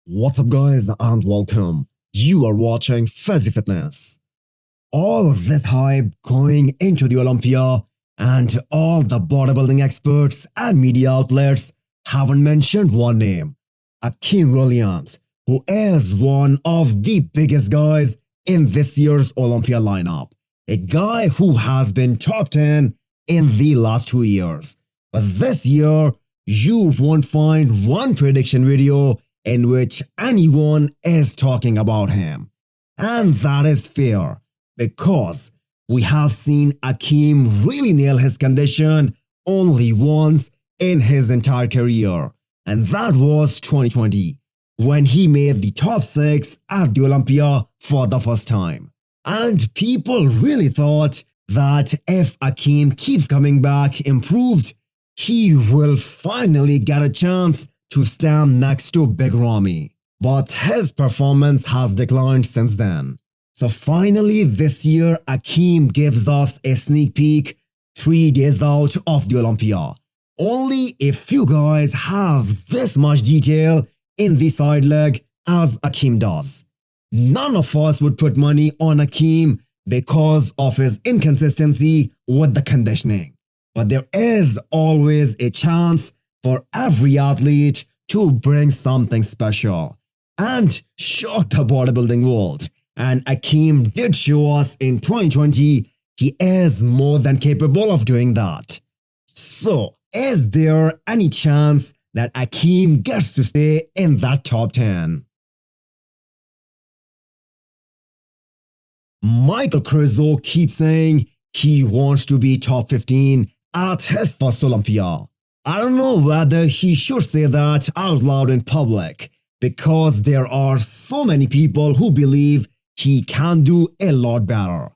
What's up guys and welcome. You are watching Fazi Fitness. All this hype going into the Olympia and all the bodybuilding experts and media outlets haven't mentioned one name, Akim Williams, who is one of the biggest guys in this year's Olympia lineup. A guy who has been top 10 in the last 2 years. But this year, you won't find one prediction video in which anyone is talking about him. And that is fair, because we have seen Akim really nail his condition only once in his entire career, and that was 2020, when he made the top 6 at the Olympia for the first time. And people really thought that if Akim keeps coming back improved, he will finally get a chance to stand next to Big Ramy. But his performance has declined since then. So finally this year, Akim gives us a sneak peek 3 days out of the Olympia. Only a few guys have this much detail in the side leg as Akim does. None of us would put money on Akim because of his inconsistency with the conditioning. But there is always a chance for every athlete to bring something special and shock the bodybuilding world. And Akim did show us in 2020 he is more than capable of doing that. So, is there any chance that Akim gets to stay in that top 10? Michal Krizo keeps saying he wants to be top 15 at his first Olympia. I don't know whether he should say that out loud in public, because there are so many people who believe he can do a lot better.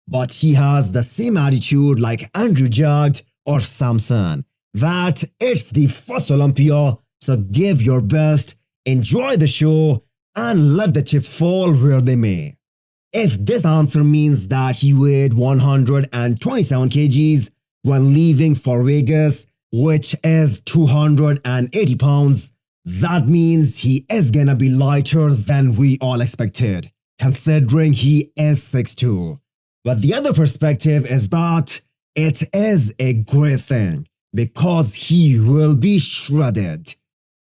But he has the same attitude like Andrew Jagged or Samson, that it's the first Olympia, so give your best, enjoy the show, and let the chips fall where they may. If this answer means that he weighed 127 kgs when leaving for Vegas, which is 280 pounds, that means he is gonna be lighter than we all expected, considering he is 6'2". But the other perspective is that it is a great thing, because he will be shredded.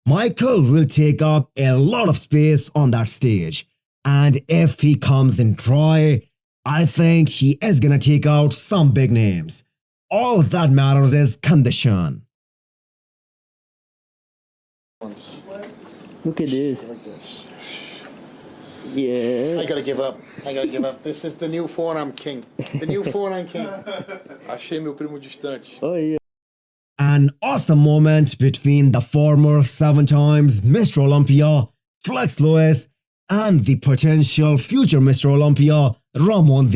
Michal will take up a lot of space on that stage, and if he comes in dry, I think he is gonna take out some big names. All that matters is condition. Look at this. Like this. Yeah. I gotta give up. This is the new forearm king. The new forearm king. Achei meu primo distante. Oh, yeah. An awesome moment between the former 7 times Mr. Olympia, Flex Lewis, and the potential future Mr. Olympia, Ramon.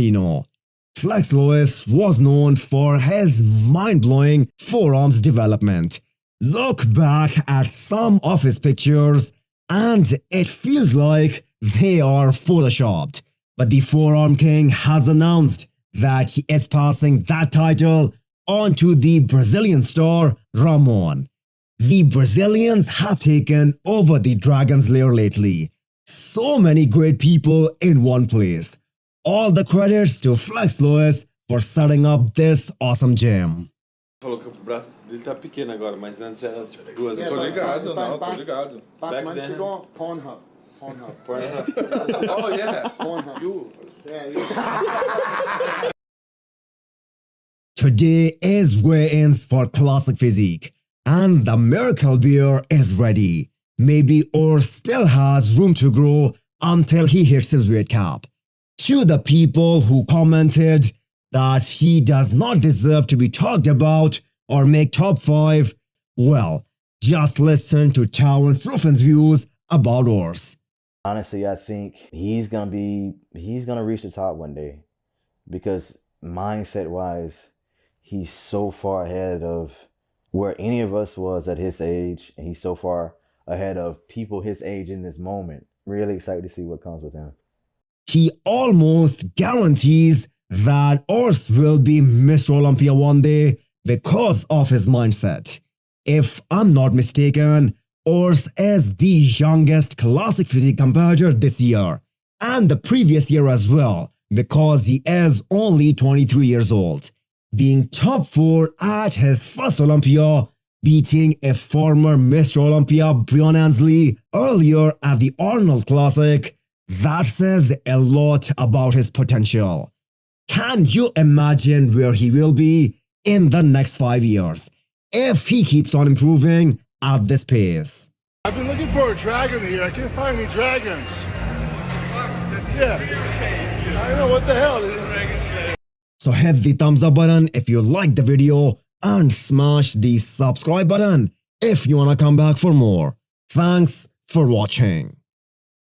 Flex Lewis was known for his mind-blowing forearms development. Look back at some of his pictures and it feels like they are photoshopped. But the Forearm King has announced that he is passing that title on to the Brazilian star Ramon. The Brazilians have taken over the Dragon's Lair lately. So many great people in one place. All the credits to Flex Lewis for setting up this awesome gym. Falou que o braço dele tá pequeno agora, mas antes era tipo 2. Tô ligado, não, tô ligado. Batman then. Cigar, Pornhub. Oh, yes. Pornhub. You. Yeah. Today is weigh-ins for Classic Physique, and the Miracle Beer is ready. Maybe Urs still has room to grow until he hits his weight cap. To the people who commented that he does not deserve to be talked about or make top 5, well, just listen to Terrance On's views about Urs. Honestly, I think he's gonna reach the top one day, because mindset-wise, he's so far ahead of where any of us was at his age, and he's so far ahead of people his age in this moment. Really excited to see what comes with him. He almost guarantees that Urs will be Mr. Olympia one day because of his mindset. If I'm not mistaken, Urs is the youngest classic physique competitor this year and the previous year as well, because he is only 23 years old, being top 4 at his first Olympia, beating a former Mr. Olympia Brian Ansley earlier at the Arnold Classic. That says a lot about his potential. Can you imagine where he will be in the next 5 years if he keeps on improving at this pace? I've been looking for a dragon here. I can't find any dragons. Yeah. I don't know what the hell it is. So hit the thumbs up button if you like the video and smash the subscribe button if you wanna come back for more. Thanks for watching.